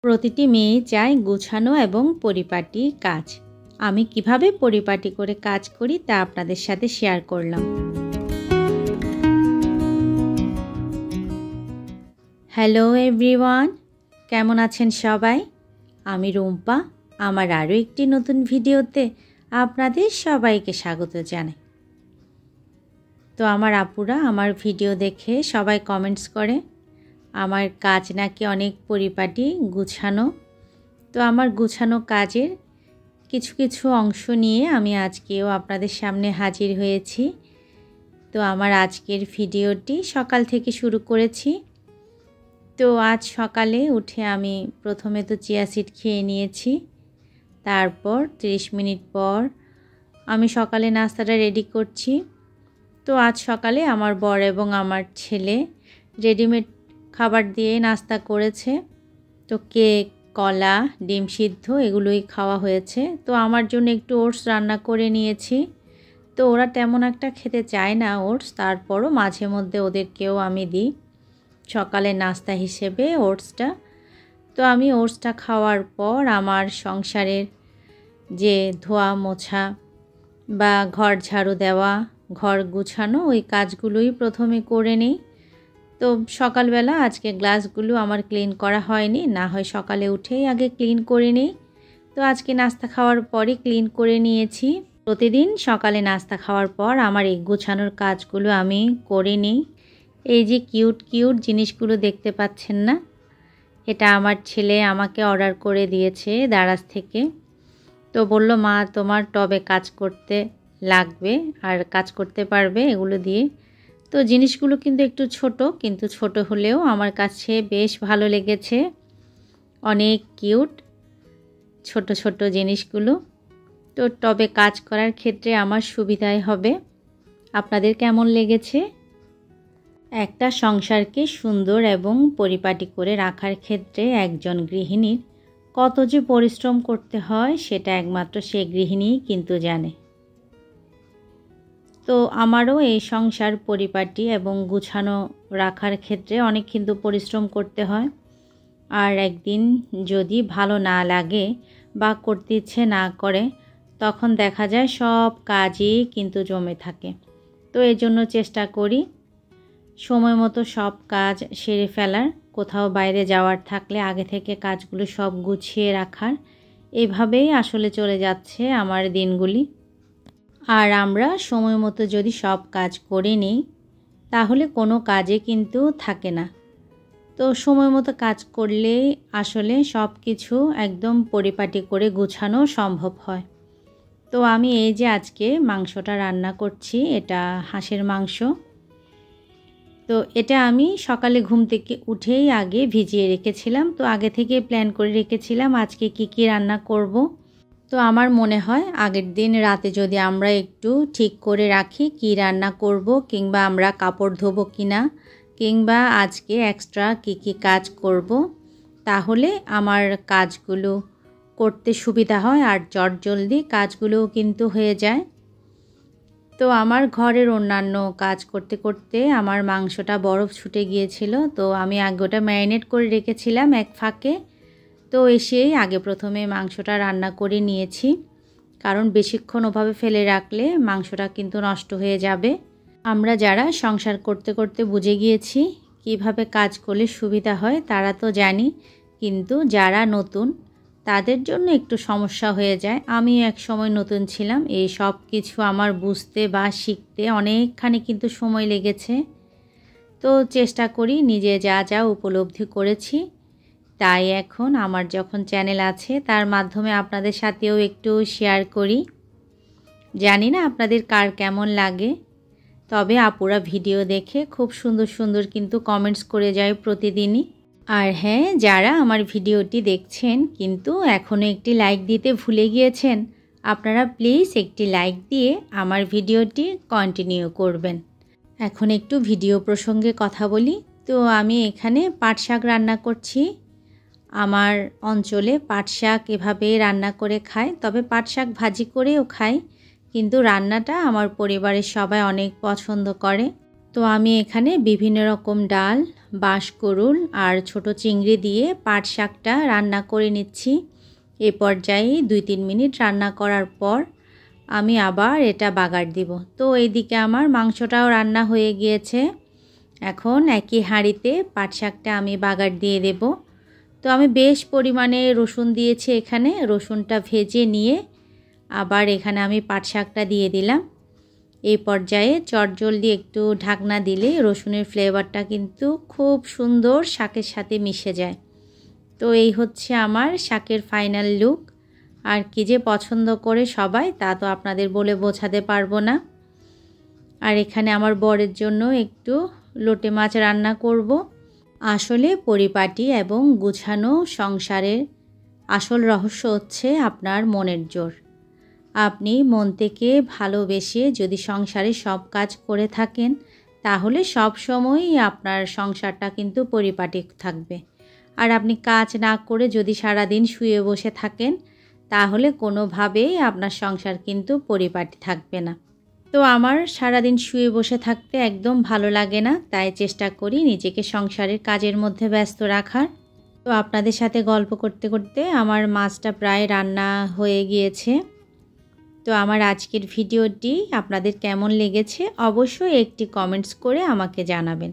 প্রতিটি মেয়ে চায় গুছানো এবং পরিপাটি কাজ। আমি কিভাবে পরিপাটি করে কাজ করি তা আপনাদের সাথে শেয়ার করলাম। হ্যালো এভরিওয়ান, কেমন আছেন সবাই? আমি রুম্পা। আমার আরও একটি নতুন ভিডিওতে আপনাদের সবাইকে স্বাগত জানাই। তো আমার আপুরা আমার ভিডিও দেখে সবাই কমেন্টস করে আমার কাজ নাকি অনেক পরিপাটি গুছানো। তো আমার গুছানো কাজের কিছু কিছু অংশ নিয়ে আমি আজকেও আপনাদের সামনে হাজির হয়েছি। তো আমার আজকের ভিডিওটি সকাল থেকে শুরু করেছি। তো আজ সকালে উঠে আমি প্রথমে তো চিয়া সিড খেয়ে নিয়েছি। তারপর 30 মিনিট পর আমি সকালে নাস্তাটা রেডি করছি। তো আজ সকালে আমার বর এবং আমার ছেলে রেডিমেড খাবার দিয়ে নাস্তা করেছে। তো কেক, কলা, ডিম সিদ্ধ এগুলোই খাওয়া হয়েছে। তো আমার জন্য একটু ওটস রান্না করে নিয়েছি। তো ওরা তেমন একটা খেতে চায় না ওটস, তারপরও মাঝে মধ্যে ওদেরকেও আমি দিই সকালে নাস্তা হিসেবে ওটসটা। তো আমি ওটসটা খাওয়ার পর আমার সংসারের যে ধোয়া মোছা বা ঘর ঝাড়ু দেওয়া, ঘর গুছানো ওই কাজগুলোই প্রথমে করে নিই। তো সকালবেলা আজকে গ্লাসগুলো আমার ক্লিন করা হয়নি, না হয় সকালে উঠেই আগে ক্লিন করে নিই। তো আজকে নাস্তা খাওয়ার পরই ক্লিন করে নিয়েছি। প্রতিদিন সকালে নাস্তা খাওয়ার পর আমার এই গুছানোর কাজগুলো আমি করে নিই। এই যে কিউট কিউট জিনিসগুলো দেখতে পাচ্ছেন না, এটা আমার ছেলে আমাকে অর্ডার করে দিয়েছে দারাজ থেকে। তো বলল, মা তোমার টবে কাজ করতে লাগবে আর কাজ করতে পারবে এগুলো দিয়ে। তো জিনিসগুলো কিন্তু একটু ছোট, কিন্তু ছোট হলেও আমার কাছে বেশ ভালো লেগেছে। অনেক কিউট ছোট ছোট জিনিসগুলো। তো টবে কাজ করার ক্ষেত্রে আমার সুবিধাই হবে। আপনাদের কেমন লেগেছে? একটা সংসারকে সুন্দর এবং পরিপাটি করে রাখার ক্ষেত্রে একজন গৃহিণীর কত যে পরিশ্রম করতে হয় সেটা একমাত্র সে গৃহিণীই কিন্তু জানে। তো আমারও এই সংসার পরিপাটি এবং গুছানো রাখার ক্ষেত্রে অনেক কিন্তু পরিশ্রম করতে হয়। আর একদিন যদি ভালো না লাগে বা করতে ইচ্ছে না করে, তখন দেখা যায় সব কাজই কিন্তু জমে থাকে। তো এই জন্য চেষ্টা করি সময় মতো সব কাজ সেরে ফেলার, কোথাও বাইরে যাওয়ার থাকলে আগে থেকে কাজগুলো সব গুছিয়ে রাখার। এভাবেই আসলে চলে যাচ্ছে আমার দিনগুলি। আর আমরা সময় মতো যদি সব কাজ করে নিই তাহলে কোনো কাজে কিন্তু থাকে না। তো সময় মতো কাজ করলেই আসলে সব কিছু একদম পরিপাটি করে গুছানো সম্ভব হয়। তো আমি এই যে আজকে মাংসটা রান্না করছি, এটা হাঁসের মাংস। তো এটা আমি সকালে ঘুম থেকে উঠেই আগে ভিজিয়ে রেখেছিলাম। তো আগে থেকে প্ল্যান করে রেখেছিলাম আজকে কি রান্না করব। তো আমার মনে হয় আগের দিন রাতে যদি আমরা একটু ঠিক করে রাখি কি রান্না করব, কিংবা আমরা কাপড় ধোবো কিনা, কিংবা আজকে এক্সট্রা কি কাজ করব, তাহলে আমার কাজগুলো করতে সুবিধা হয় আর চটজলদি কাজগুলোও কিন্তু হয়ে যায়। তো আমার ঘরের অন্যান্য কাজ করতে করতে আমার মাংসটা বরফ ছুটে গিয়েছিল। তো আমি আগে ওটা ম্যারিনেট করে রেখেছিলাম এক ফাঁকে। তো এসেই আগে প্রথমে মাংসটা রান্না করে নিয়েছি, কারণ বেশিক্ষণ ওভাবে ফেলে রাখলে মাংসটা কিন্তু নষ্ট হয়ে যাবে। আমরা যারা সংসার করতে করতে বুঝে গিয়েছি কিভাবে কাজ করলে সুবিধা হয় তারা তো জানি, কিন্তু যারা নতুন তাদের জন্য একটু সমস্যা হয়ে যায়। আমি এক সময় নতুন ছিলাম, এই সব কিছু আমার বুঝতে বা শিখতে অনেকখানি কিন্তু সময় লেগেছে। তো চেষ্টা করি নিজে যা যা উপলব্ধি করেছি তাই এখন আমার যখন চ্যানেল আছে তার মাধ্যমে আপনাদের সাথেও একটু শেয়ার করি। জানি না আপনাদের কার কেমন লাগে, তবে আপুরা ভিডিও দেখে খুব সুন্দর সুন্দর কিন্তু কমেন্টস করে যায় প্রতিদিনই। আর হ্যাঁ, যারা আমার ভিডিওটি দেখছেন কিন্তু এখনও একটি লাইক দিতে ভুলে গিয়েছেন, আপনারা প্লিজ একটি লাইক দিয়ে আমার ভিডিওটি কন্টিনিউ করবেন। এখন একটু ভিডিও প্রসঙ্গে কথা বলি। তো আমি এখানে পাট শাক রান্না করছি। আমার অঞ্চলে পাট শাক এভাবে রান্না করে খায়, তবে পাট শাক ভাজি করেও খায়, কিন্তু রান্নাটা আমার পরিবারের সবাই অনেক পছন্দ করে। তো আমি এখানে বিভিন্ন রকম ডাল, বাঁশকুড়ুল আর ছোট চিংড়ি দিয়ে পাট শাকটা রান্না করে নিচ্ছি। এ পর্যায়ে 2-3 মিনিট রান্না করার পর আমি আবার এটা বাগার দিব। তো এইদিকে আমার মাংসটাও রান্না হয়ে গিয়েছে। এখন একই হাঁড়িতে পাট শাকটা আমি বাগার দিয়ে দেব। তো আমি বেশ পরিমাণে রসুন দিয়েছি এখানে। রসুনটা ভেজে নিয়ে আবার এখানে আমি পাট শাকটা দিয়ে দিলাম। এই পর্যায়ে চটজলদি একটু ঢাকনা দিলে রসুনের ফ্লেভারটা কিন্তু খুব সুন্দর শাকের সাথে মিশে যায়। তো এই হচ্ছে আমার শাকের ফাইনাল লুক। আর কি যে পছন্দ করে সবাই তা তো আপনাদের বলে বোঝাতে পারবো না। আর এখানে আমার বরের জন্য একটু লোটে মাছ রান্না করব। আসলে পরিপাটি এবং গুছানো সংসারের আসল রহস্য হচ্ছে আপনার মনের জোর। আপনি মন থেকে ভালোবেসে যদি সংসারে সব কাজ করে থাকেন তাহলে সব সময়ই আপনার সংসারটা কিন্তু পরিপাটি থাকবে। আর আপনি কাজ না করে যদি সারাদিন শুয়ে বসে থাকেন তাহলে কোনোভাবেই আপনার সংসার কিন্তু পরিপাটি থাকবে না। তো আমার সারাদিন শুয়ে বসে থাকতে একদম ভালো লাগে না, তাই চেষ্টা করি নিজেকে সংসারের কাজের মধ্যে ব্যস্ত রাখার। তো আপনাদের সাথে গল্প করতে করতে আমার মাছটা প্রায় রান্না হয়ে গিয়েছে। তো আমার আজকের ভিডিওটি আপনাদের কেমন লেগেছে অবশ্যই একটি কমেন্টস করে আমাকে জানাবেন।